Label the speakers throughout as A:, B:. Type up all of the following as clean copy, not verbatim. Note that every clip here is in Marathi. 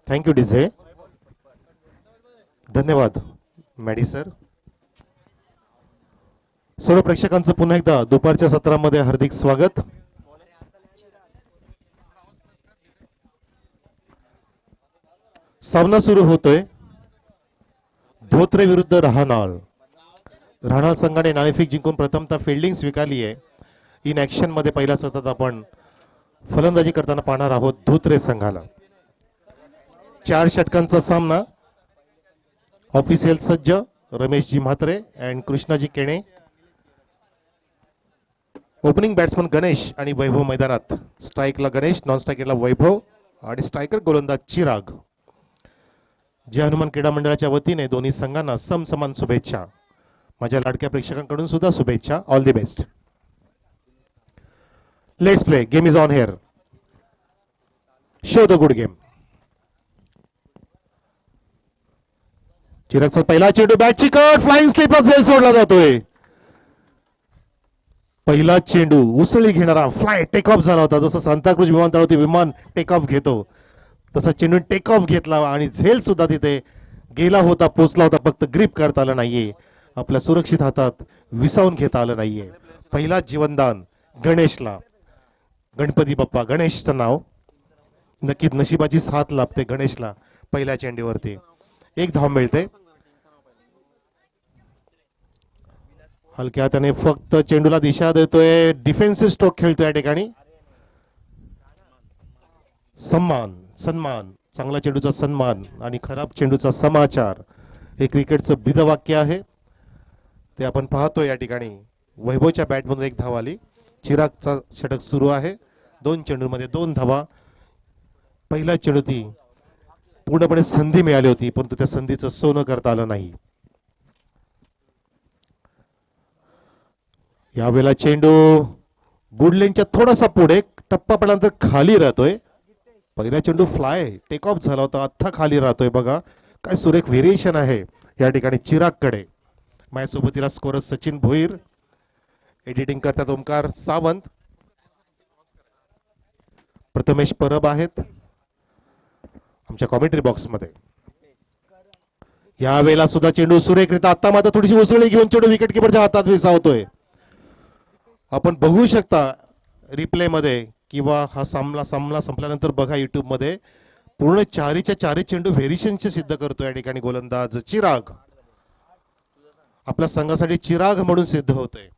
A: Thank you DJ. धन्यवाद मॅडी सर. सर्व प्रेक्षकांचं पुन्हा एकदा दुपारच्या सत्रामध्ये हार्दिक स्वागत. सामना सुरू होतोय धोत्रे विरुद्ध रहानाळ. रहानाळ संघाने नाणेफेक जिंकून प्रथमतः फिल्डिंग स्वीकारली आहे. इन ऍक्शन मध्ये पहिल्या सतत आपण फलंदाजी करताना पाहणार आहोत धोत्रे संघाला. 4 षटकांचा सामना. ऑफिशियल सज्ज Rameshji Mhatre and Krishnaji Kene. Opening batsman Ganesh आणि वैभव मैदानात. स्ट्राईकला गणेश, नॉन स्ट्राईकरला वैभव आणि स्ट्रायकर गोलंदाज चिराग. जय हनुमान क्रीडा मंडळाच्या वतीने दोन्ही संघांना समसमान शुभेच्छा. माझ्या लाडक्या प्रेक्षकांकडून सुद्धा शुभेच्छा. All the best. Let's play. Game is on here. Show the good game. चिरागचा पहिला चेंडू बॅटची कट फ्लाइंग स्लिप फेल सोडला जातोय. पहिला चेंडू उसळी घेणारा फ्लाय टेक ऑफ झाला होता. जसं सांताक्रूज विमानतळावरती विमान टेक ऑफ घेतो तसा चेंडू टेक ऑफ घेतला आणि झेल सुद्धा तिथे गेला होता, पोचला होता. फक्त ग्रिप करता आलं नाहीये. आपल्या सुरक्षित हातात विसावून घेता आलं नाहीये. पहिला जीवनदान गणेशला. गणपती बाप्पा गणेशचं नाव. नक्कीच नशिबाची साथ लाभते गणेशला पहिल्या चेंडूवरती. 1 धाव मिळते. हलक्या त्याने फक्त चेंडूला दिशा देतोय. डिफेन्सिव्ह स्ट्रोक खेळतोय या ठिकाणी. सन्मान चांगला चेंडूचा सन्मान आणि खराब चेंडूचा समाचार हे क्रिकेटचं ब्रीदवाक्य आहे. ते आपण पाहतोय या ठिकाणी. वैभवच्या बॅटमधून 1 धाव आली. चिरागचा षटक सुरू आहे. 2 चेंडूंमध्ये 2 धावा. पहिला चेंडू ती पूर्णपणे संधी मिळाली होती परंतु त्या संधीचं सोनं करता आलं नाही. यावेळेला चेंडू गुडलेनच्या थोडासा पुढे टप्पा पडल्यानंतर खाली राहतोय. पहिला चेंडू फ्लाय टेक ऑफ झाला होता, आता खाली राहतोय. बघा काय सुरेख व्हेरिएशन आहे या ठिकाणी चिरागकडे. माझ्यासोबतीला स्कोरर सचिन भोईर, एडिटिंग करतात ओमकार सावंत, प्रथमेश परब आहेत आमच्या कॉमेंट्री बॉक्स मध्ये. या वेळेला सुद्धा चेंडू सुरेखरित्या आता मात्र थोडीशी उसळी घेऊन चेंडू विकेट किपरच्या हातात विसावतोय. आपण बघू शकता रिप्ले मध्ये किंवा हा सामना संपल्यानंतर बघा युट्यूब मध्ये. पूर्ण 4च्या 4 चेंडू व्हेरिएशनचे सिद्ध करतो या ठिकाणी गोलंदाज चिराग. आपल्या संघासाठी चिराग म्हणून सिद्ध होतोय.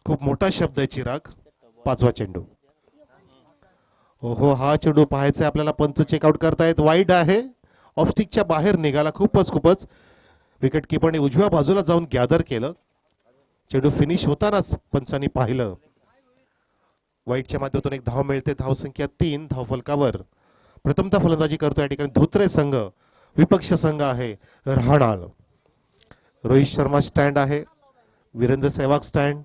A: खूप मोठा शब्द आहे चिराग. 5वा चेंडू. ओहो हा चेंडू पाहायचा आपल्याला. पंच चेकआउट करतायत. वाईड आहे. ऑफस्टिकच्या बाहेर निघाला. खूपच विकेट किपरने उजव्या बाजूला जाऊन गॅदर केलं. चेंडू फिनिश होतानाच पंचांनी पाहिलं. वाईटच्या माध्यमातून 1 धाव मिळते. धाव संख्या 3 धाव फलकावर. प्रथमतः फलंदाजी करतो या ठिकाणी धोत्रे संघ. विपक्ष संघ आहे रहानाळ. रोहित शर्मा स्टँड आहे. वीरेंद्र सहवाग स्टँड.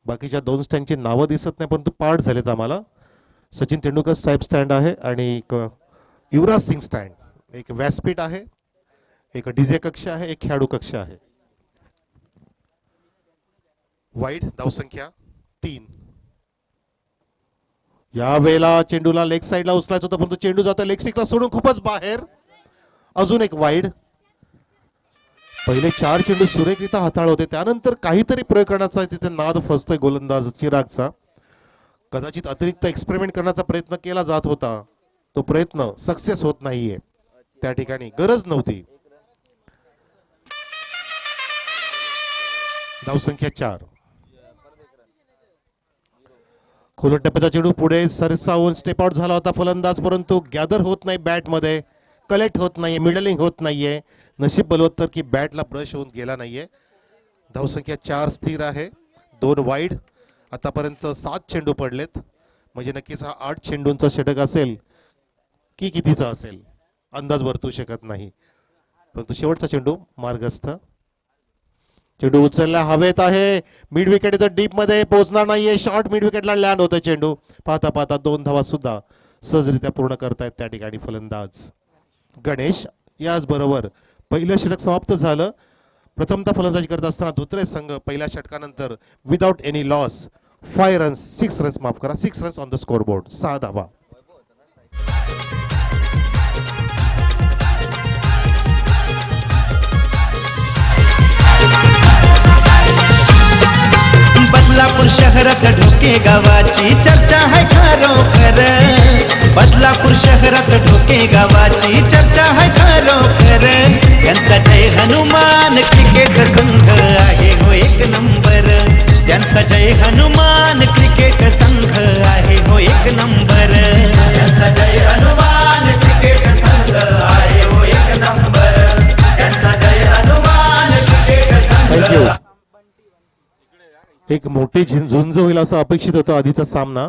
A: बाकीच्या 2 स्टँडची नावं दिसत नाही परंतु पार्ट झालेत आम्हाला. सचिन तेंडुलकर साहेब स्टँड आहे आणि एक युवराज सिंग स्टँड. एक व्यासपीठ आहे, एक डीजे कक्ष आहे, एक खेळाडू कक्ष आहे. वाईड. धाव संख्या 3. या वेळेला चेंडूला लेग साईडला उचलायचं होतं परंतु चेंडू जातो लेग स्टिकला सोडून खूपच बाहेर. अजून एक वाईड. पहिले 4 चेंडू सुरेखरित्या हाताळ होते. त्यानंतर काहीतरी प्रयोग करण्याचा तिथे नाद फसतोय गोलंदाज चिरागचा. कदाचित अतिरिक्त एक्सपेरिमेंट करण्याचा प्रयत्न केला जात होता. तो प्रयत्न सक्सेस होत नाहीये. त्या ठिकाणी गरज नव्हती. धाव संख्या 4. खोलट टप्प्याचा चेंडू पुढे सरसावून स्टेप आउट झाला होता फलंदाज परंतु गॅदर होत नाही बॅट मध्ये. कलेक्ट होत नाहीये. मिडलिंग होत नाहीये. नशीब बलवत्तर की बॅटला ब्रश होऊन गेला नाहीये. धाव संख्या 4 स्थिर आहे. 2 वाईड. आतापर्यंत 7 चेंडू पडलेत. म्हणजे नक्कीच हा 8 चेंडूंचा षटक असेल की कितीचा असेल अंदाज वर्तू शकत नाही. परंतु शेवटचा चेंडू मार्गस्थ. चेंडू उचलला हवेत आहे. मिड विकेट इथं डीप मध्ये पोहोचणार नाहीये. शॉर्ट मिड विकेटला लँड होतं चेंडू. पाहता पाहता 2 धावा सुद्धा सहजरित्या पूर्ण करतायत त्या ठिकाणी फलंदाज गणेश. याचबरोबर पहिलं षटक समाप्त झालं. प्रथमतः फलंदाजी करत असताना धोत्रे संघ पहिल्या षटकानंतर without any loss 6 runs on the score board. 6 धावा.
B: बदलापूर शहरात ढोके गावाची चर्चा है खरोखर. बदलापूर शहरात ढोके गावाची चर्चा है खरोखर. त्यांचा जय हनुमान क्रिकेट संघ आहे हो एक नंबर. त्यांचा जय हनुमान क्रिकेट संघ आहे हो एक नंबर. त्यांचा जय हनुमान क्रिकेट संघ आहे हो एक नंबर. त्यांचा जय हनुमान क्रिकेट
A: थँक्यू.
B: संघ.
A: एक मोठी झुंज होईल असं अपेक्षित होतं आधीचा सामना.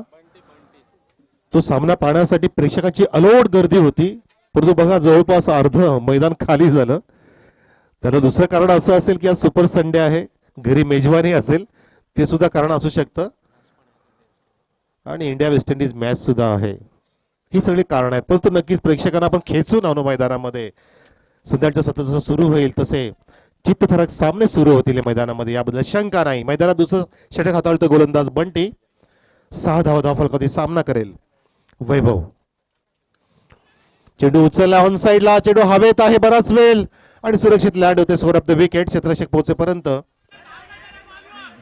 A: तो सामना पाहण्यासाठी प्रेक्षकांची अलोट गर्दी होती, परंतु बघा जवळपास अर्ध मैदान खाली झालं. त्याला दुसरं कारण असं असेल की आज सुपर संडे आहे, घरी मेजवानी असेल, ते सुद्धा कारण असू शकतं. आणि इंडिया वेस्ट इंडिज मॅच सुद्धा आहे. ही सगळी कारण आहेत, परंतु नक्कीच प्रेक्षकांना आपण खेचून आणू मैदानामध्ये. संध्याकाळचं सत्र जसं सुरू होईल तसे चित्तथरारक सामने सुरू होतील या मैदानामध्ये, याबद्दल शंका नाही. मैदानात दुसरं षटक हाताळतो गोलंदाज बंटी. 6 धावफलकावरती सामना करेल वैभव. चेंडू उचलला ऑन साइडला, चेंडू हवेत आहे बराच वेळ आणि सुरक्षित लँड होते. Score off the wicket. क्षेत्ररक्षक पोहोचेपर्यंत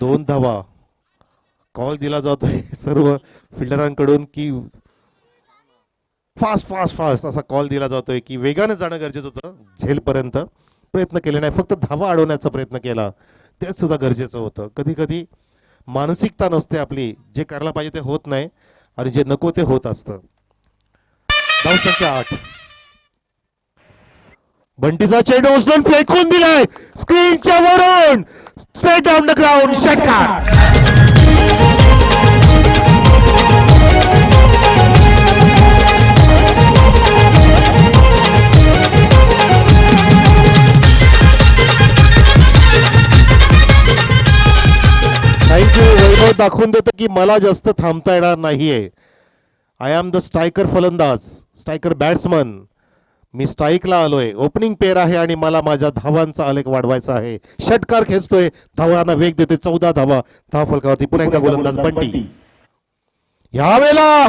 A: 2 धावा. कॉल दिला जातोय सर्व फिल्डरांकडून की फास्ट फास्ट फास्ट असा कॉल दिला जातोय की वेगाने जाणं गरजेचं होतं. झेलपर्यंत प्रयत्न केले नाही, फक्त धावा अडवण्याचा प्रयत्न केला, तेच सुद्धा गरजेचं होतं. कधी कधी मानसिकता नसते आपली, जे करायला पाहिजे ते होत नाही आणि जे नको ते होत असतं. धाव संख्या 8. बंटीचा चेंडू उचलून फेकून दिलाय स्क्रीनच्या वरून, स्ट्रेट डाऊन द ग्राउंड. षटकार. थँक्यू. वैभव दाखवून देतो की मला जास्त थांबता येणार नाहीये. आय एम द स्ट्रायकर फलंदाज, स्ट्रायकर बॅट्समन. मी स्ट्राईकला आलोय, ओपनिंग पेअर आहे आणि मला माझ्या धावांचा आलेख वाढवायचा आहे. षटकार खेचतोय, धावांना वेग देतोय. 14 धावा धावफलकावरती. पुन्हा एकदा गोलंदाज बंटी. यावेळेला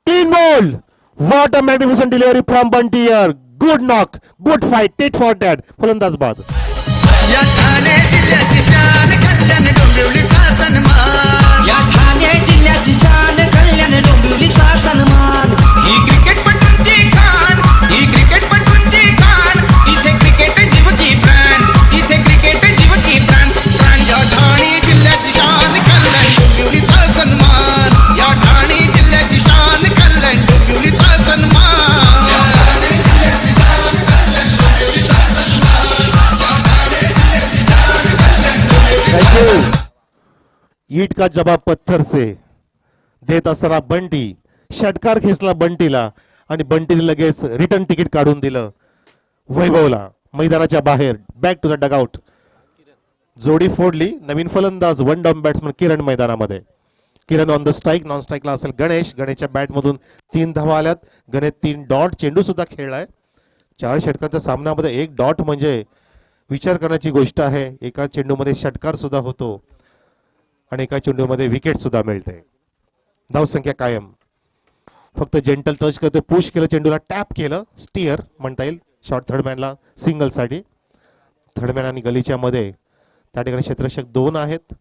A: 3 ball. What a magnificent delivery from Bunty here. Good knock, good fight, tit for tat. फलंदाज बाद.
C: या ठाणे जिल्ह्याची शान कल्याण डोंबिवलीचा सन्मान. या ठाणे जिल्ह्याची शान कल्याण डोंबिवलीचा सन्मान. ही क्रिकेटपटूंची खाण, ही क्रिकेटपटूंची खाण. इथे क्रिकेट जीव की प्राण, इथे क्रिकेट जीव की प्राण. प्राण या ठाणे जिल्ह्याची शान कल्याण डोंबिवलीचा सन्मान. या ठाणे जिल्ह्याची शान कल्याण डोंबिवलीचा सन्मान.
A: ईट का जवाब पत्थर से देत असताना बंटी. षटकार खेचला बंटीला आणि बंटीने लगेच रिटर्न तिकीट काढून दिलं वैभवला मैदानाच्या बाहेर. Back to the dugout. जोडी फोडली. नवीन फलंदाज वन डाऊन बॅट्समन किरण मैदानामध्ये. Kiran on the strike. Non स्ट्राईकला असेल गणेश. गणेशच्या बॅटमधून 3 धावा आल्यात. गणेश 3 डॉट. चेंडू सुद्धा खेळलाय. 4 षटकांच्या सामन्यामध्ये 1 डॉट म्हणजे विचार करण्याची गोष्ट आहे. एका चेंडूमध्ये षटकार सुद्धा होतो आणि एका चेंडूमध्ये विकेट सुद्धा मिळते. धावसंख्या कायम. फक्त जेंटल टच करतो, पुश केलं, चेंडूला टॅप केलं, स्टिअर म्हणता येईल. शॉर्ट थर्डमॅनला सिंगलसाठी. थर्डमॅन आणि गलीच्या मध्ये त्या ठिकाणी क्षेत्ररक्षक 2 आहेत.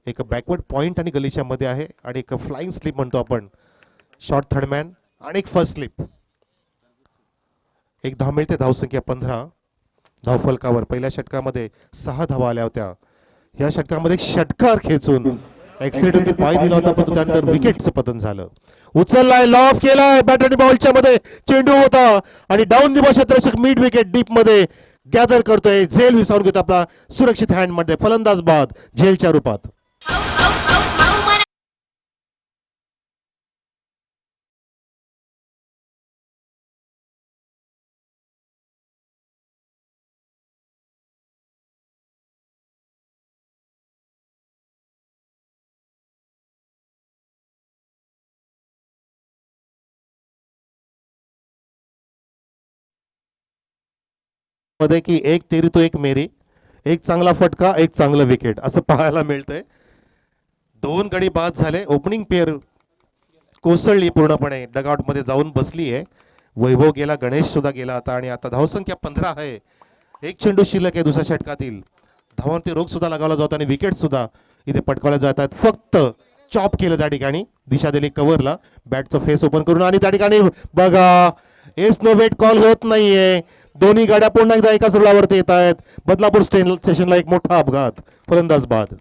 A: एक बॅकवर्ड पॉइंट आणि गलीच्या मध्ये आहे आणि एक फ्लाइंग स्लिप म्हणतो आपण. शॉर्ट थर्डमॅन आणि एक फर्स्ट स्लिप. 1 धाव मिळते. धावसंख्या 15. धावफलकावर पहिल्या षटकामध्ये 6 धावा आल्या होत्या. या षटकामध्ये षटकार खेचून ऍक्सिडेंटली पाय दिला होता, पण त्यानंतर विकेटचं पतन झालं. उचललाय, लॉफ केलाय बॅट बॉलच्या मध्ये. चेंडू होता आणि डाऊन दिबा क्षेत्ररक्षक मिड विकेट डीप मध्ये गॅदर करतोय. झेल विसावून घेतो आपला सुरक्षित हँड मध्ये. फलंदाज बाद झेलच्या रूपात. मध्ये की एक तेरी तो एक मेरी. एक चांगला फटका, एक चांगलं विकेट असं पाहायला मिळतंय. 2 गडी बाद झाले. ओपनिंग पेअर कोसळली पूर्णपणे, डगआउट मध्ये जाऊन बसली आहे. वैभव गेला, गणेश सुद्धा गेला आता. आणि आता धावसंख्या 15 आहे. 1 चेंडू शिल्लक आहे दुसऱ्या षटकातील. धावांवरती रोख सुद्धा लगावला जातो आणि विकेट सुद्धा इथे पटकावल्या जात आहेत. फक्त चॉप केलं त्या ठिकाणी, दिशा दिली कव्हरला बॅटचं फेस ओपन करून आणि त्या ठिकाणी बघा एस नो वेट कॉल होत नाहीये. दोन्ही गाड्या पुन्हा एकदा एकाच रुळावरती येत आहेत. बदलापूर स्टेशनला एक मोठा अपघात, फलंदाज बाद.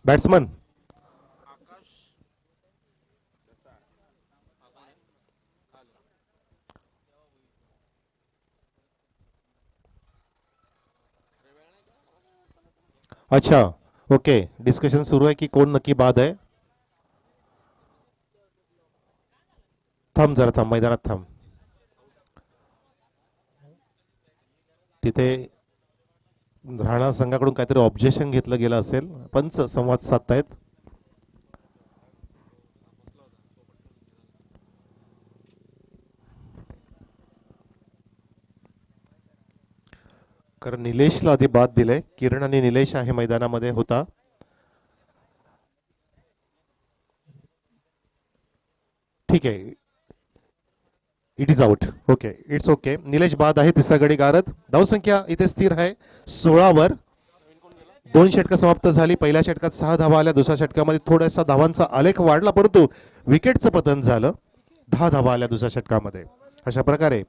A: बॅट्समन अच्छा, ओके. डिस्कशन सुरू आहे की कोण नक्की बाद आहे. थांब जरा, थांब मैदानात थांब. तिथे राणा संघाकडून काहीतरी ऑब्जेक्शन घेतलं गेलं असेल. पंच संवाद साधतायत. कारण निलेशला आधी बाद दिलंय. किरण आणि निलेश आहे मैदानामध्ये होता. ठीक आहे, it is out. Okay, it's okay. Nilesh बाद आहे. तिसरा गडी गारद. धावसंख्या इथे स्थिर आहे 16 वर. 2 षटकं समाप्त झाली. पहिल्या षटकात 6 धावा आल्या. दुसऱ्या षटकामध्ये थोडासा धावांचा आलेख वाढला, परंतु विकेटचं पतन झालं. 10 धावा आल्या दुसऱ्या षटकामध्ये. अशा प्रकारे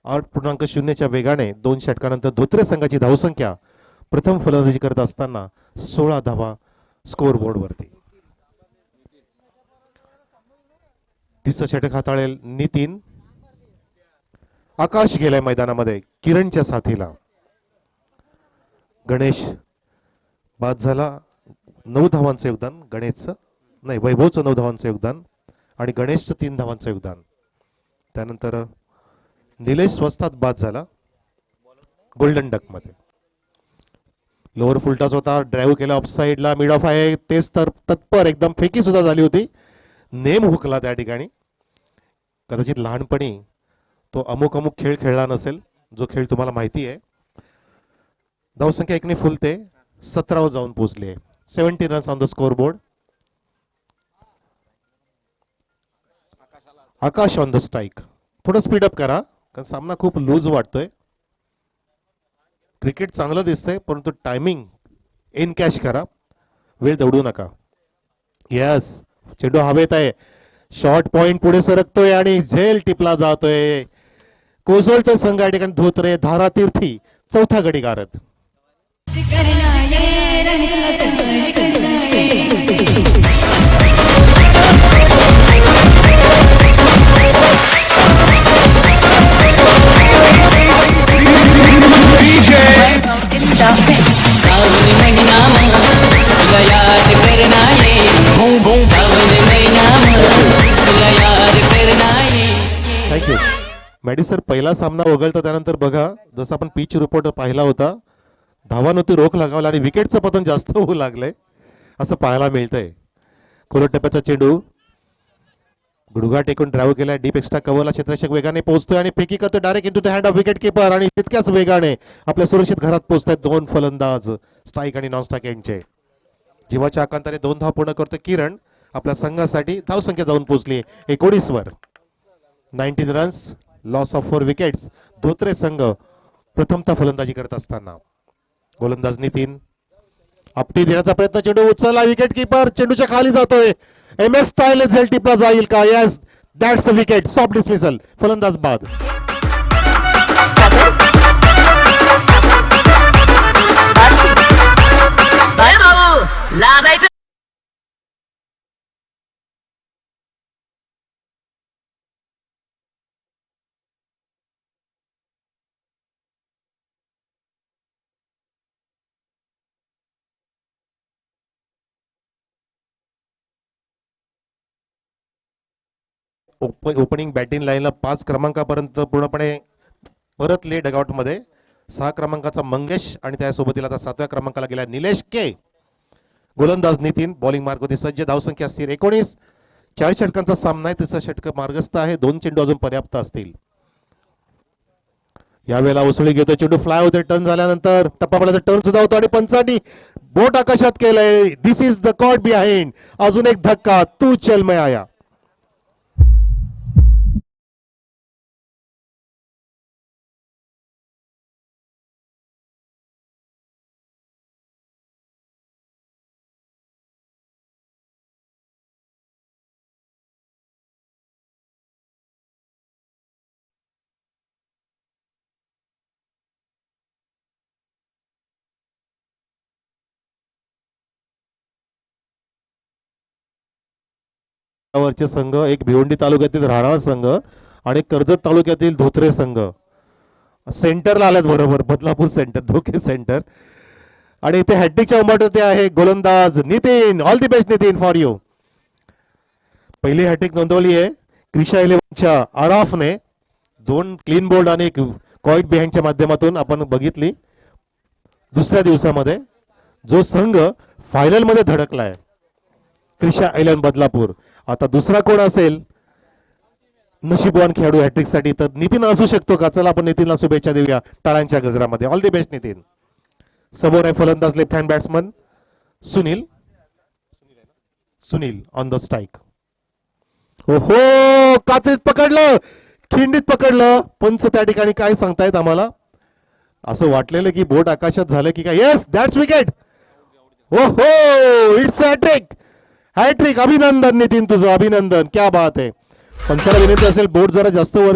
A: 8.0च्या वेगाने 2 षटकानंतर धोत्रे संघाची धावसंख्या प्रथम फलंदाजी करत असताना 16 धावा स्कोर बोर्ड वरती. तिसरं षटक हाताळेल नितीन. आकाश गेलाय मैदानामध्ये किरणच्या साथीला. गणेश बाद झाला. 9 धावांचं योगदान गणेशचं, नाही वैभवचं 9 धावांचं योगदान आणि गणेशचं 3 धावांचं योगदान. त्यानंतर निलेश स्वस्तात बाद झाला गोल्डन डक मध्ये. लोअर फुलटाच होता, ड्राईव्ह केला ऑफ साईडला, मिड ऑफ आहे. तेच तर तत्पर एकदम फेकी सुद्धा झाली होती. नेम हुकला त्या ठिकाणी. कदाचित लहानपणी तो अमुक अमुक खेळ खेळला नसेल, जो खेळ तुम्हाला माहिती आहे. धावसंख्या 1ने फुलते. 17 जाऊन पोहोचले. 70 runs on the score board. Akash on the strike. थोडं स्पीडअप करा कारण सामना खूप लूज वाटतोय. क्रिकेट चांगलं दिसतंय परंतु टायमिंग इन कॅश करा, वेळ दौडू नका. यस, चेंडू हवेत आहे. शॉर्ट पॉइंट पुढे सरकतोय आणि झेल टिपला जातोय. कोसळतोय संघ या ठिकाणी धोत्रे. धारातीर्थी चौथा गडी गारद. Thank you Maddy sir. पहिला सामना वगळता त्यानंतर बघा, जसं आपण पिच रिपोर्ट पाहिला होता, धावांवरती रोख लगावला आणि विकेटचं पतन जास्त होऊ लागलंय असं पाहायला मिळतंय. खोलट टप्प्याचा चेंडू गुडघा टेकून ड्राईव्ह केलाय. डीप एक्स्ट्रा कव्हरला क्षेत्ररक्षक वेगाने पोहोचतोय आणि फेकी करतोय direct into the hand of wicket keeper आणि तितक्याच वेगाने आपल्या सुरक्षित घरात पोहोचतायत 2 फलंदाज स्ट्राईक आणि नॉन स्ट्राईक यांचे. जीवाच्या आकांताने 2 धाव पूर्ण करतोय किरण. आपल्या संघासाठी धावसंख्या जाऊन पोहोचली 19 वर. 19 runs, loss of 4 wickets. Dhotre संघ प्रथमतः फलंदाजी करत असताना गोलंदाज नितीन आपटी देण्याचा प्रयत्न. चेंडू उचलला. विकेट कीपर चेंडूच्या खाली जातोय. एम एस स्टाईल झेल टिपला जाईल का? Yes, that's a wicket. Soft dismissal. फलंदाज बाद. ओपनिंग बॅटिंग लाईनला 5 क्रमांकापर्यंत पूर्णपणे परतले डगआउटमध्ये. 6 क्रमांकाचा मंगेश आणि त्यासोबतीला आता 7व्या क्रमांकाला गेला निलेश के. गोलंदाज नितीन. बॉलिंग मार्ग होती सज्ज. धावसंख्या स्थिर 19. 4 षटकांचा सामना आहे. तिसरा षटक मार्गस्थ आहे. 2 चेंडू अजून पर्याप्त असतील. यावेळेला उसळी घेतो चेंडू. फ्लाय होते. टर्न झाल्यानंतर टप्पा पडल्याचा टर्न सुद्धा होतो आणि पंचांनी बोट आकाशात केलंय. दिस इज द कॉट बिहाइंड. अजून एक धक्का. तू चल मैं आया. वरचे संघ एक भिवंडी तालुक्यातील राहणार संघ आणि कर्जत तालुक्यातील धोत्रे संघ सेंटरला आल्यात. बरोबर बदलापूर सेंटर धोके सेंटर. आणि इथे हॅट्रिकच्या उंबरठ्यावरती आहे गोलंदाज Nitin. All the best Nitin for you. पहिली हॅट्रिक नोंदवली आहे क्रिशा 11च्या आराफने. 2 क्लीन बोल्ड आणि एक कॉईट बिहाइंडच्या माध्यमातून आपण बघितली. दुसऱ्या दिवसामध्ये जो संघ फायनल मध्ये धडकलाय क्रिशा 11 बदलापूर. आता दुसरा कोण असेल नशीबवान खेळाडू हॅट्रिक साठी तर नितीन असू शकतो का? चला आपण नितीनला शुभेच्छा देऊया टाळ्यांच्या गजरामध्ये. All the best Nitin. समोर आहे फलंदाज left hand batsman Sunil. Sunil on the strike. हो कात्रीत पकडलं. खिंडीत पकडलं. पंच त्या ठिकाणी काय सांगतायत आम्हाला? असं वाटलेलं की बोट आकाशात झालं की काय. Yes that's wicket. हो इट्स हॅट्रिक. हॅट्रिक. अभिनंदन नितीन तुझं. अभिनंदन. क्या बात आहे. पंचाला विनंती असेल बोट जरा जास्त वर.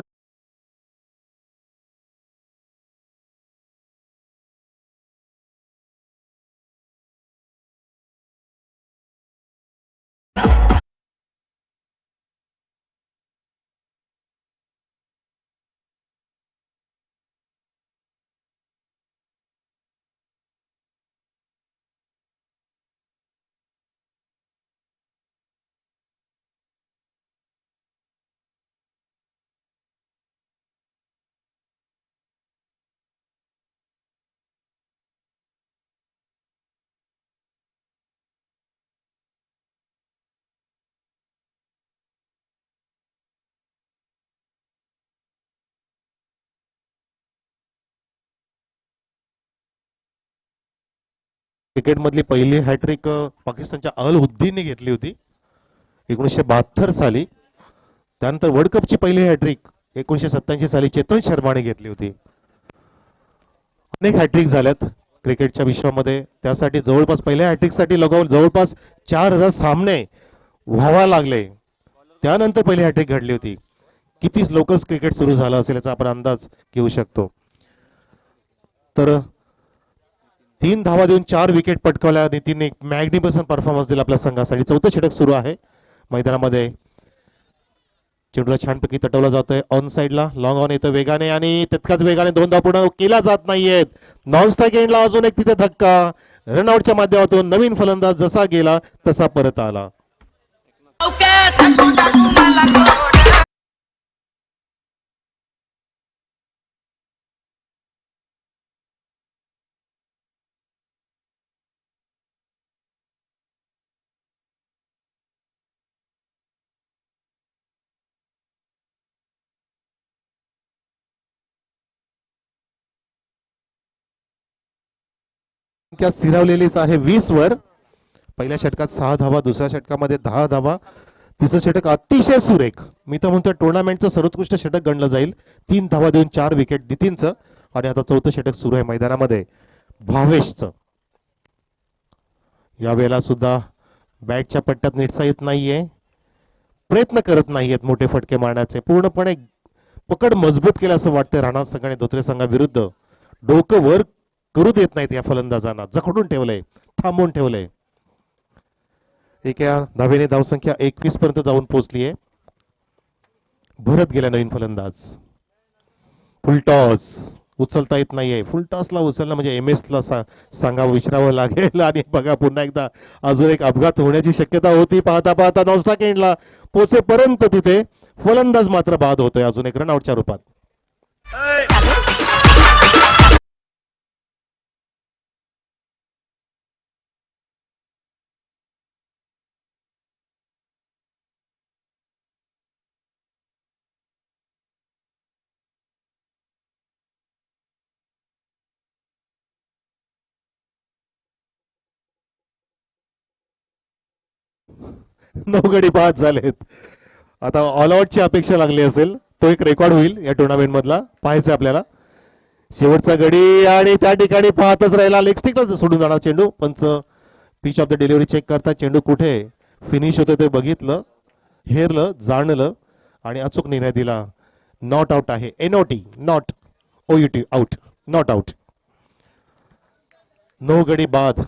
A: क्रिकेटमधली पहिली हॅट्रिक पाकिस्तानच्या अल हुद्दीनने घेतली होती 1972 साली. त्यानंतर वर्ल्ड कपची पहिली हॅट्रिक 1987 साली चेतन शर्माने घेतली होती. अनेक हॅट्रिक झाल्यात क्रिकेटच्या विश्वामध्ये. त्यासाठी जवळपास पहिल्या हॅट्रिकसाठी लगावून जवळपास 4000 सामने व्हावा लागले. त्यानंतर पहिली हॅट्रिक घडली होती. किती लोकच क्रिकेट सुरू झालं असेल याचा आपण अंदाज घेऊ शकतो. तर 3 धावा देऊन 4 विकेट पटकावल्या. नितीनने मॅग्निफिसंट परफॉर्मन्स दिला आपल्या संघासाठी. 4थं षटक सुरू आहे मैदानामध्ये. चेंडूला छानपैकी तटवला जातोय ऑन साइडला. लॉंग ऑन येतो वेगाने आणि तितकाच वेगाने 2 धावा पूर्ण केला जात नाहीयेत. नॉन स्ट्राईक एंडला अजून एक तिथे धक्का. रनआउटच्या माध्यमातून नवीन फलंदाज जसा गेला तसा परत आला. संख्या स्थिरावलेलीच आहे 20 वर. पहिल्या षटकात 6 धावा. दुसऱ्या षटकामध्ये 10 धावा. तिसरं षटक अतिशय सुरेख. मी तर म्हणतो टुर्नामेंटचं सर्वोत्कृष्ट षटक गणलं जाईल. 3 धावा देऊन 4 विकेट नितीनचं. आणि आता 4थं षटक सुरू आहे मैदानामध्ये भावेशचं. यावेळेला सुद्धा बॅटच्या पट्ट्यात नीटसा येत नाहीये. प्रयत्न करत नाहीयेत मोठे फटके मारण्याचे. पूर्णपणे पकड मजबूत केलं असं वाटतंय राणा संघ आणि धोत्रे संघाविरुद्ध. डोकं वर करू देत नाहीत या फलंदाजांना. जखडून ठेवलंय. थांबवून ठेवलंय. एका धावेने धावसंख्या 21 पर्यंत जाऊन पोहोचली आहे. भरत गेला नवीन फलंदाज. फुलटॉस उचलता येत नाहीये. फुलटॉसला उचलणं म्हणजे MS ला सांगावं विचारावं लागेल. आणि बघा पुन्हा एकदा अजून एक अपघात होण्याची शक्यता होती. पाहता पाहता नॉनस्ट्राईक एंडला पोचेपर्यंत तिथे फलंदाज मात्र बाद होतोय अजून एक रनआउटच्या रूपात. नऊ गडी बाद झालेत. आता ऑल आउटची अपेक्षा लागली असेल, तो एक रेकॉर्ड होईल या टुर्नामेंट मधला, पाहायचं आपल्याला. शेवटचा गडी आणि त्या ठिकाणी पाहतच राहिला, लेग स्टिकला सोडून जाणार चेंडू. पंच pitch of the delivery check करता, चेंडू कुठे फिनिश होते ते बघितलं, हेरलं, जाणलं आणि अचूक निर्णय दिला. नॉट आउट आहे, NOT not OUT out, not out. 9 गडी बाद.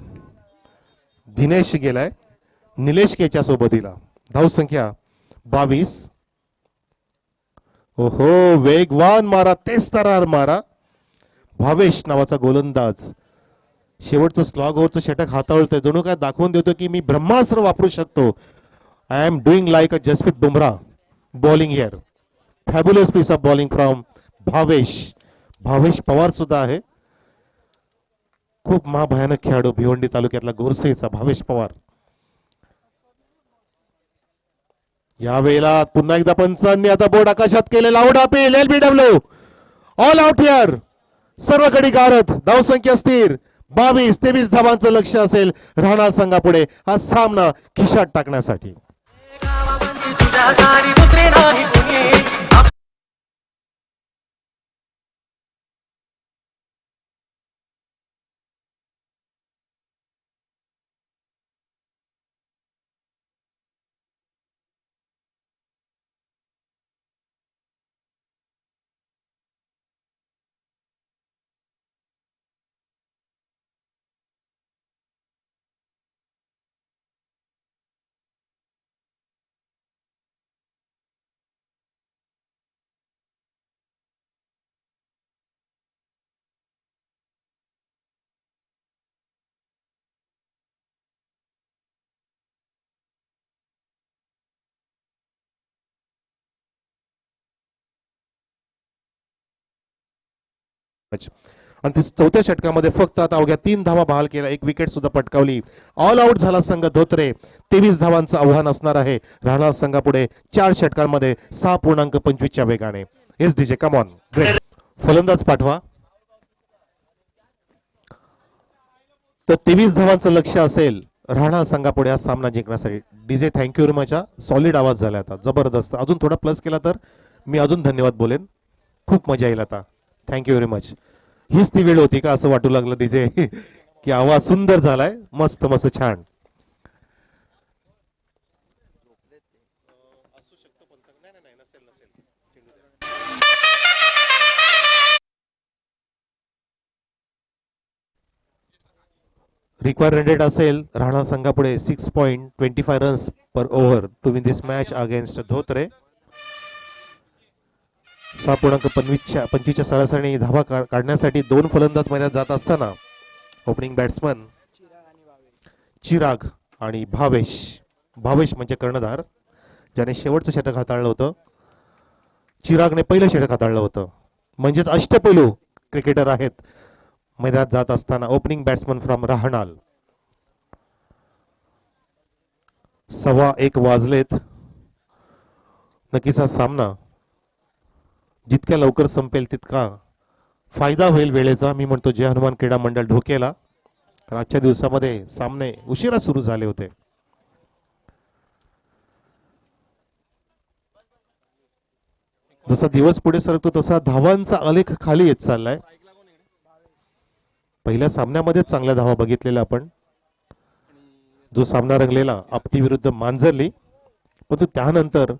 A: दिनेश गेलाय निलेश केच्या सोबतीला. धावसंख्या 22. ओहो, वेगवान मारा, तेच तरार मारा. भावेश नावाचा गोलंदाज शेवटचं स्लॉग ओव्हरचं षटक हाताळतोय, जणू काय दाखवून देतो की मी ब्रह्मास्त्र वापरू शकतो. I am doing like a Jasprit Bumrah bowling here. Fabulous piece of bowling from Bhavesh. Bhavesh Pawar सुद्धा आहे, खूप महाभयानक खेळाडू, भिवंडी तालुक्यातला गोरसेचा भावेश पवार. यावेळेला पुन्हा एकदा पंचांनी आता बोर्ड आकाशात केलेला out appeal, LBW all out here. सर्व गडी गारद, धावसंख्या स्थिर. 22-23 धावांचं लक्ष असेल राहणार संघापुढे हा सामना खिशात टाकण्यासाठी. आणि ती चौथ्या षटकामध्ये फक्त आता अवघ्या 3 धावा बहाल केला, 1 विकेट सुद्धा पटकावली. ऑल आउट झाला संघ धोत्रे. 23 धावांचं आव्हान असणार आहे राहणार संघापुढे 4 षटकांमध्ये 6.25 च्या वेगाने. एस डीजे कम ऑन, फलंदाज पाठवा. तर 23 धावांचं लक्ष असेल राहणार संघापुढे हा सामना जिंकण्यासाठी. DJ thank you very much. Solid आवाज झाला आता, जबरदस्त. अजून थोडा प्लस केला तर मी अजून धन्यवाद बोलेन, खूप मजा येईल आता. Thank you very much. हीच ती वेळ होती का असं वाटू लागलं डीजे की आवाज सुंदर झालाय, मस्त मस्त छान. रिक्वायर रन रेट असेल राहणार संघापुढे 6.25 runs per over to win this match against Dhotre. 6.25च्या सरासरी धावा काढण्यासाठी 2 फलंदाज मैदानात जात असताना ओपनिंग बॅट्समन चिराग आणि भावेश. भावेश म्हणजे कर्णधार, ज्याने शेवटचं षटक हाताळलं होतं. चिरागने पहिलं षटक हाताळलं होतं. म्हणजेच अष्टपैलू क्रिकेटर आहेत मैदानात जात असताना. Opening batsman from राहणाल. 1:15 वाजलेत. नक्कीच हा सामना जितक्या लवकर संपेल तितका फायदा होईल वेळेचा. मी म्हणतो जय हनुमान क्रीडा मंडळ ढोकेला, कारण आजच्या दिवसामध्ये सामने उशिरा सुरू झाले होते. जसा दिवस पुढे सरकतो तसा धावांचा आलेख खाली येत चाललाय. पहिल्या सामन्यामध्ये चांगल्या धावा बघितलेल्या आपण, जो सामना रंगलेला आपटी विरुद्ध मांजरली, परंतु त्यानंतर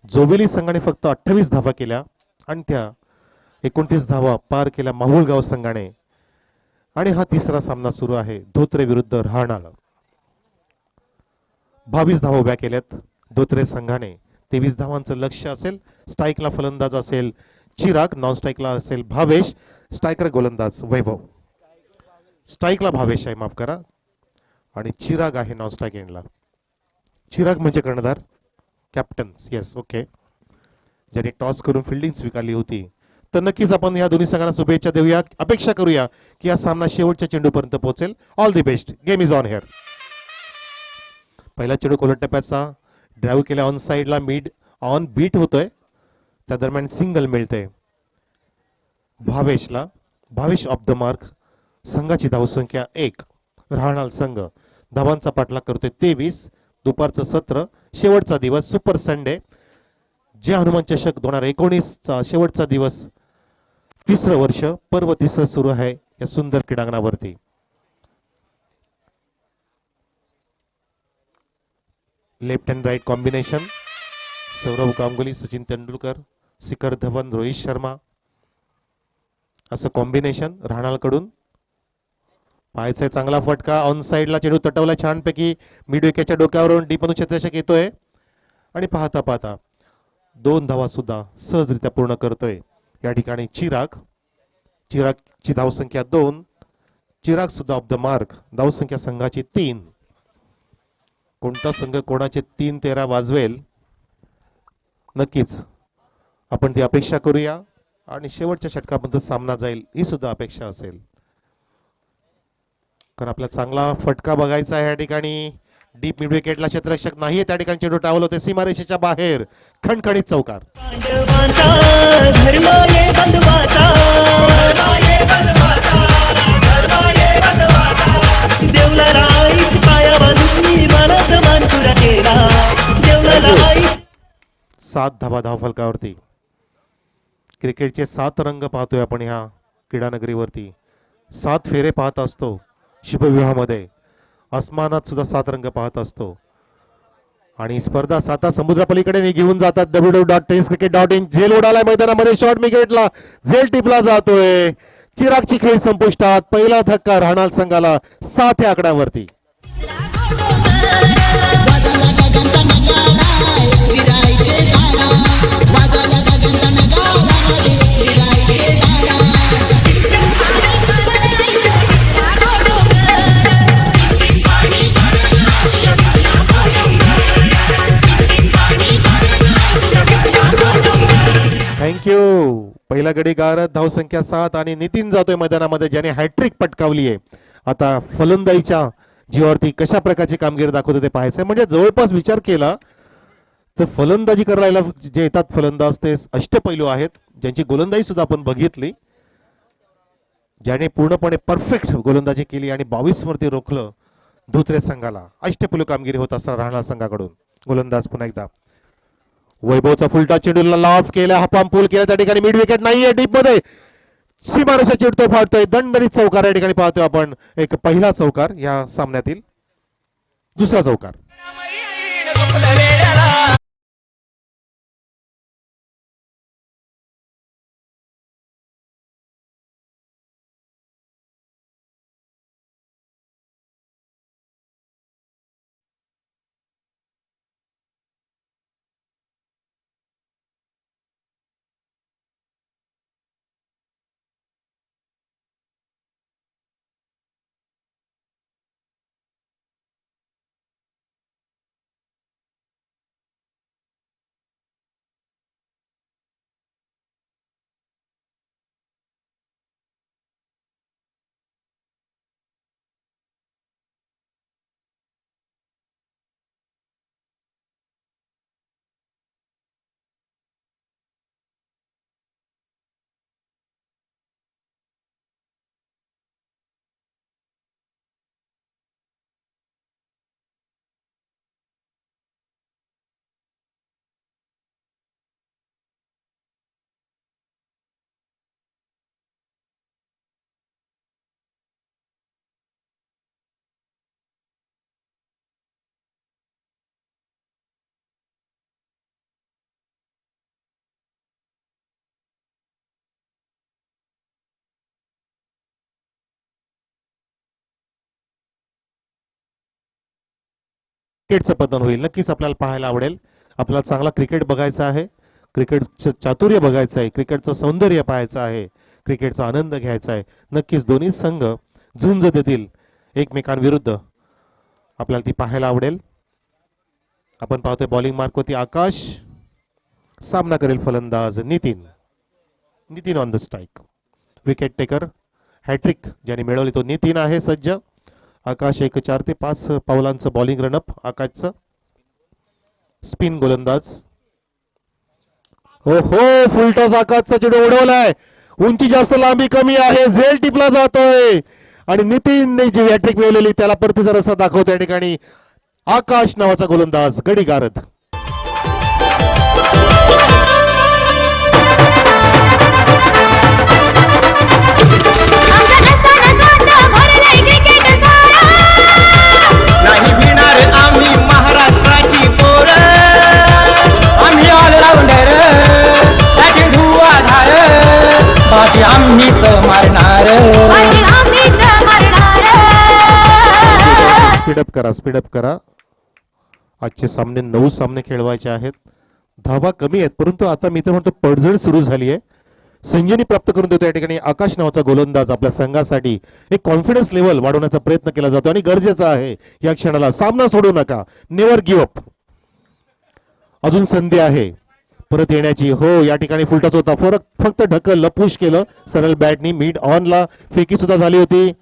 A: जोबेली संघाने फक्त 28 धावा केल्या आणि त्या 29 धावा पार केल्या माहुलगाव संघाने. आणि हा तिसरा सामना सुरू आहे धोत्रे विरुद्ध राहणाला. 22 धावा उभ्या केल्यात धोत्रे संघाने. 23 धावांचं लक्ष असेल. स्ट्राईकला फलंदाज असेल चिराग, नॉन स्ट्राईकला असेल भावेश, स्ट्रायकर गोलंदाज वैभव. स्ट्राईकला भावेश आहे, माफ करा, आणि चिराग आहे नॉन स्ट्राईक एंडला. चिराग म्हणजे कर्णधार, कॅप्टन. Yes, okay. ज्याने टॉस करून फिल्डिंग स्वीकारली होती. तर नक्कीच आपण या दोन्ही संघांना शुभेच्छा देऊया, अपेक्षा करूया की हा सामना शेवटच्या चेंडूपर्यंत पोहोचेल. All the best. Game is on hair. पहिला चेंडू खोलट टप्प्याचा ड्राईव्ह केल्या ऑन साईडला मिड ऑन बीट होतोय. त्या दरम्यान सिंगल मिळते भावेशला. Bhavesh off the mark. संघाची धावसंख्या 1. राहणार संघ धावांचा पाठलाग करतोय 23. दुपारचं सत्र, शेवटचा दिवस, सुपर संडे, जे हनुमान चषक 2019चा शेवटचा दिवस, तिसरं वर्ष, पर्व तिसरं सुरू आहे या सुंदर क्रीडांगणावरती. Left and right combination. Sourav Ganguly, Sachin Tendulkar, Shikhar Dhawan, Rohit Sharma असं कॉम्बिनेशन राहणालकडून. पाहायचंय चांगला फटका ऑन साईडला चेंडू तटवला छानपैकी मिड विकेटच्या डोक्यावरून डीपमधून क्षेत्ररक्षक येतोय आणि पाहता पाहता 2 धावा सुद्धा सहजरित्या पूर्ण करतोय या ठिकाणी चिराग. चिरागची धावसंख्या 2. चिराग सुद्धा ऑफ द मार्क. धावसंख्या संघाची 3. कोणता संघ कोणाचे 3-13 वाजवेल नक्कीच आपण ती अपेक्षा करूया आणि शेवटच्या षटकापर्यंत सामना जाईल ही सुद्धा अपेक्षा असेल, कारण आपल्याला चांगला फटका बघायचा आहे या ठिकाणी. डीप मिड विकेटला क्षेत्ररक्षक नाही, त्या ठिकाणी चेंडू ट्रॅव्हल होते सीमारेषेच्या बाहेर. खणखणीत चौकार. सात धावा धावफलकावरती. क्रिकेटचे 7 रंग पाहतोय आपण ह्या क्रीडानगरीवरती. 7 फेरे पाहत असतो शुभविवाहामध्ये. आसमानात सुद्धा 7 रंग पाहत असतो आणि स्पर्धा 7 समुद्रापलीकडे घेऊन जातात. www.testcricket.in. झेल उडालाय मैदानामध्ये. शॉर्ट विकेटला झेल टिपला जातोय. चिरागची खेळ संपुष्टात. पहिला धक्का राहणार संघाला 7 या आकड्यावरती. थँक्यू. पहिला गडी गारद. धावसंख्या 7 आणि नितीन जातोय मैदानामध्ये ज्याने हॅट्रिक पटकावली आहे. आता फलंदाजीच्या जीवावरती कशा प्रकारची कामगिरी दाखवते ते पाहायचंय. म्हणजे जवळपास विचार केला तर फलंदाजी करायला जे येतात फलंदाज ते अष्टपैलू आहेत, ज्यांची गोलंदाजी सुद्धा आपण बघितली, ज्याने पूर्णपणे परफेक्ट गोलंदाजी केली आणि 22 वरती रोखलं धोत्रे संघाला. अष्टपैलू कामगिरी होत असताना राहणार संघाकडून. गोलंदाज पुन्हा एकदा वैभवचा फुलटा चेंडूला लॉफ केला, हापाम पूल केला, त्या ठिकाणी मिड विकेट नाहीये. डीप मध्ये सीमारेषा चिडतो फाडतोय. दणदणीत चौकार या ठिकाणी पाहतोय आपण. एक पहिला चौकार या सामन्यातील. दुसरा चौकार. क्रिकेटचं पतन होईल. नक्कीच आपल्याला पाहायला आवडेल. आपल्याला चांगला क्रिकेट बघायचा आहे, क्रिकेटचं चातुर्य बघायचं आहे, क्रिकेटचं सौंदर्य पाहायचं आहे, क्रिकेटचा आनंद घ्यायचा आहे. नक्कीच दोन्ही संघ झुंज देतील एकमेकांविरुद्ध. आपल्याला ती पाहायला आवडेल. आपण पाहतोय बॉलिंग मार्कवरती आकाश. सामना करेल फलंदाज Nitin on the strike. Wicket taker hat trick ज्याने मिळवली तो नितीन आहे सज्ज. आकाश एक 4 ते 5 पावलांचं बॉलिंग रनअप आकाशचं. स्पिन गोलंदाज. हो हो फुलटॉस आकाशचा चेंडू उडवलाय. उंची जास्त लांबी कमी आहे. झेल टिपला जातोय आणि नितीनने जी हॅट्रिक मिळवलेली त्याला परतीचा रस्ता दाखवतो या ठिकाणी आकाश नावाचा गोलंदाज गडी गारद.
C: नाही भिणार आम्ही महाराष्ट्राची पोर आम्ही ऑलराऊंडर त्याची धुवाधार बाजी आम्हीच मारणार.
A: स्पीडअप करा. आजचे सामने 9 सामने खेळवायचे आहेत. धावा कमी आहेत परंतु आता मी तर म्हणतो पडझड सुरू झाली आहे. संजनी प्राप्त करून देतो या ठिकाणी आकाश नावाचा गोलंदाज आपल्या संघासाठी एक कॉन्फिडन्स लेवल वाढवण्याचा प्रयत्न केला जातो आणि गरजेचा आहे या क्षणाला. सामना सोडू नका. Never give up. अजून संधी आहे परत येण्याची. हो या ठिकाणी फुलटाच होता. फक्त ढकल पुश केलं सरळ बॅटनी. मिड ऑनला फेकी सुद्धा झाली होती.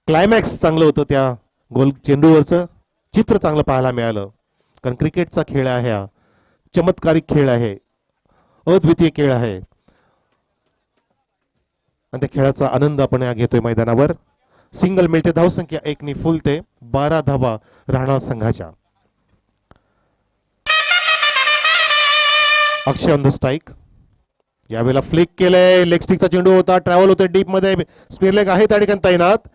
A: क्लायमॅक्स चांगलं होतं त्या गोल चेंडूवरचं. चित्र चांगलं पाहायला मिळालं कारण क्रिकेटचा खेळ आहे हा. चमत्कारिक खेळ आहे. अद्वितीय खेळ आहे आणि त्या खेळाचा आनंद आपण घेतोय मैदानावर. सिंगल मिळते. धावसंख्या 1 नी फुलते. 12 धावा राहणार संघाच्या. अक्षय ऑन द स्ट्राईक. यावेळेला फ्लिक केलंय. लेग स्टिकचा चेंडू होता. ट्रॅव्हल होते डीप मध्ये. स्पिअर लेग आहे त्या ठिकाणी तैनात.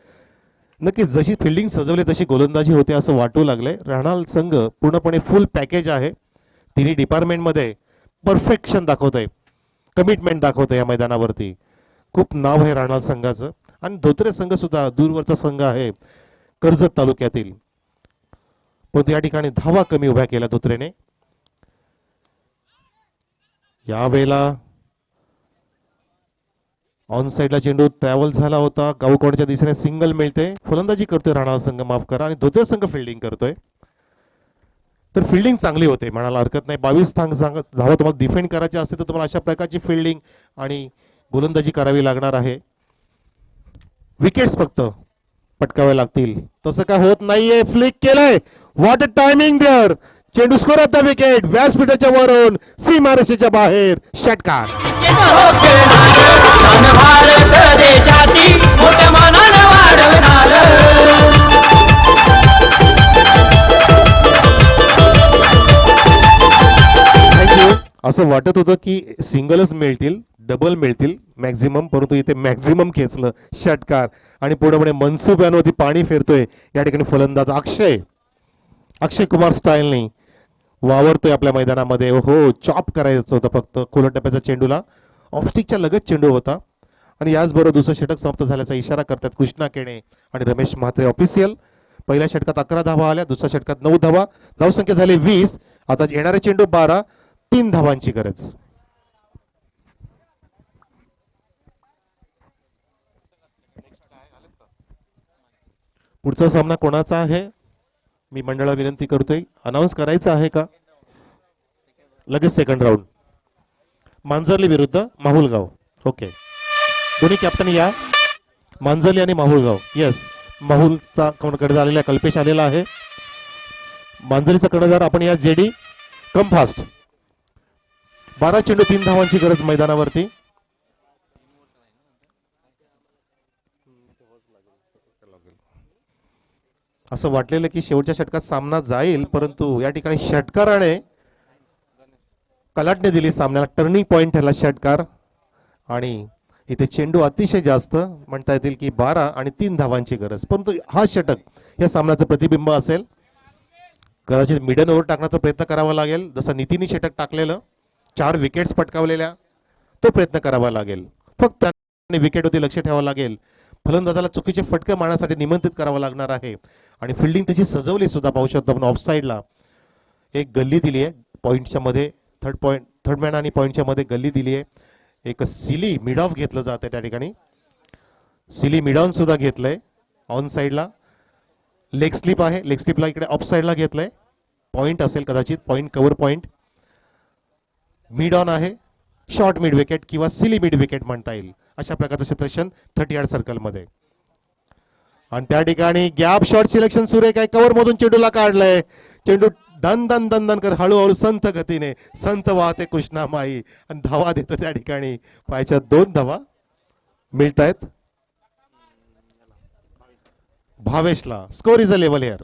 A: नक्कीच जशी फिल्डिंग सजवली तशी गोलंदाजी होते असं वाटू लागले. राहणार संघ पूर्णपणे फुल पॅकेज आहे. तिन्ही डिपार्टमेंटमध्ये परफेक्शन दाखवतंय. कमिटमेंट दाखवतंय या मैदानावरती. खूप नाव आहे राहणार संघाचं. आणि धोत्रे संघ सुद्धा दूरवरचा संघ आहे कर्जत तालुक्यातील. पण या ठिकाणी धावा कमी उभ्या केल्या धोत्रेने. यावेळेला ऑन साइडला चेंडू ट्रॅव्हल झाला होता. गावकोणच्या दिशेने सिंगल मिळते. फलंदाजी करतोय राहणार संघ माफ करा आणि धोत्रे संघ फिल्डिंग करतोय. तर फिल्डिंग चांगली होते म्हणायला हरकत नाही. 22 धावा तुम्हाला डिफेंड करायचे असते तर तुम्हाला अशा प्रकारची फिल्डिंग आणि गोलंदाजी करावी लागणार आहे. विकेट्स फक्त पटकावे लागतील. तसं काय होत नाहीये. फ्लिक केलंय. What a timing there. चेंडू स्कोर ऑफ द विकेट. व्यासपीठाच्या वरून सीमारेषेच्या बाहेर षटकार.
C: भारत देशाची मोठ्या मानानं वाढवणार.
A: असं वाटत होतं की सिंगलच मिळतील डबल मिळतील मॅक्झिमम परंतु इथे मॅक्झिमम खेचलं षटकार. आणि पुढे पुढे मनसूब यानवरती पाणी फेरतोय या ठिकाणी फलंदाज अक्षय कुमार स्टाईलनी वावरतोय आपल्या मैदानामध्ये. हो चॉप करायचं होतं फक्त खोलट टप्प्याच्या चेंडूला. ऑफस्टिकच्या लगत चेंडू होता आणि याचबरोबर दुसरं षटक समाप्त झाल्याचा इशारा करतात कृष्णा केणे आणि रमेश म्हात्रे ऑफिशियल. पहिल्या षटकात 11 धावा आल्या. दुसऱ्या षटकात 9 धावा. धावसंख्या झाली 20. आता येणारे चेंडू 12. 3 धावांची गरज. पुढचा सामना कोणाचा आहे मी मंडळाला विनंती करतोय. अनाऊन्स करायचा आहे का लगेच सेकंड राऊंड. मांजर्ली विरुद्ध माहुलगाव. ओके दोन्ही कॅप्टन या. मांजर्ली आणि माहुलगाव. येस माहुलचा कर्णधार आलेला कल्पेश आलेला आहे. मांजरीचा कर्णधार आपण या जेडी कम फास्ट. 12 चेंडू 3 धावांची गरज मैदानावरती. असं वाटलेलं की शेवटच्या षटकात सामना जाईल परंतु या ठिकाणी षटकाराने कलाटने दिली सामन्याला. टर्निंग पॉइंट ठरला षटकार आणि इथे चेंडू अतिशय जास्त म्हणता येतील की 12 आणि 3 धावांची गरज. परंतु हा षटक या सामन्याचं प्रतिबिंब असेल. कदाचित मिडन ओव्हर टाकण्याचा प्रयत्न करावा लागेल जसं नितीनने षटक टाकलेलं 4 विकेट्स पटकावलेल्या तो प्रयत्न करावा लागेल. फक्त विकेटवरती लक्ष ठेवावं लागेल. फलंदाजाला चुकीचे फटके मारण्यासाठी निमंत्रित करावं लागणार आहे आणि फिल्डिंग तशी सजवली सुद्धा पाहू शकतो आपण. ऑफ साईडला एक गल्ली दिली आहे पॉईंटच्या मध्ये. थर्ड मॅन आणि पॉईंटच्या मध्ये गल्ली दिली आहे. एक सिली मिड ऑफ घेतलं जातं त्या ठिकाणी. सिली मिड ऑन सुद्धा घेतलंय. ऑन साईडला लेग स्लिप आहे. लेग स्लिपला इकडे ऑफ साईडला घेतलंय. पॉईंट असेल कदाचित. Point cover point mid on आहे, शॉर्ट मिड विकेट किंवा सिली मिड विकेट म्हणता येईल अशा प्रकारचं क्षेत्ररक्षण 30 यार्ड सर्कलमध्ये. आणि त्या ठिकाणी गॅप शॉट सिलेक्शन सुरेख आहे, कव्हर मधून चेंडूला काढलंय, चेंडू दन दन दन दन कर हळूहळू संथ गतीने संत वाहते कृष्णामाई आणि धावा देतो त्या ठिकाणी. पायच्या 2 धावा मिळत आहेत भावेशला. Score is a level here.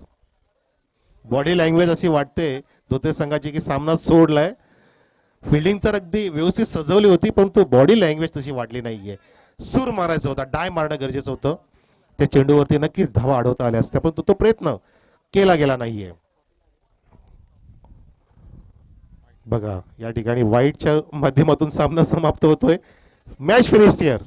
A: Body language अशी वाटते धोते संघाची की सामना सोडलाय. फिल्डिंग तर अगदी व्यवस्थित सजवली होती परंतु बॉडी लँग्वेज तशी वाटली नाहीये. सूर मारायचा होता, डाय मारणं गरजेचं होतं. त्या चेंडूवरती नक्कीच धावा अडवता आल्या असत्या परंतु तो प्रयत्न केला गेला नाहीये. बघा या ठिकाणी वाईटच्या माध्यमातून सामना समाप्त होतोय. Match finished here.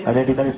D: आणि या ठिकाणी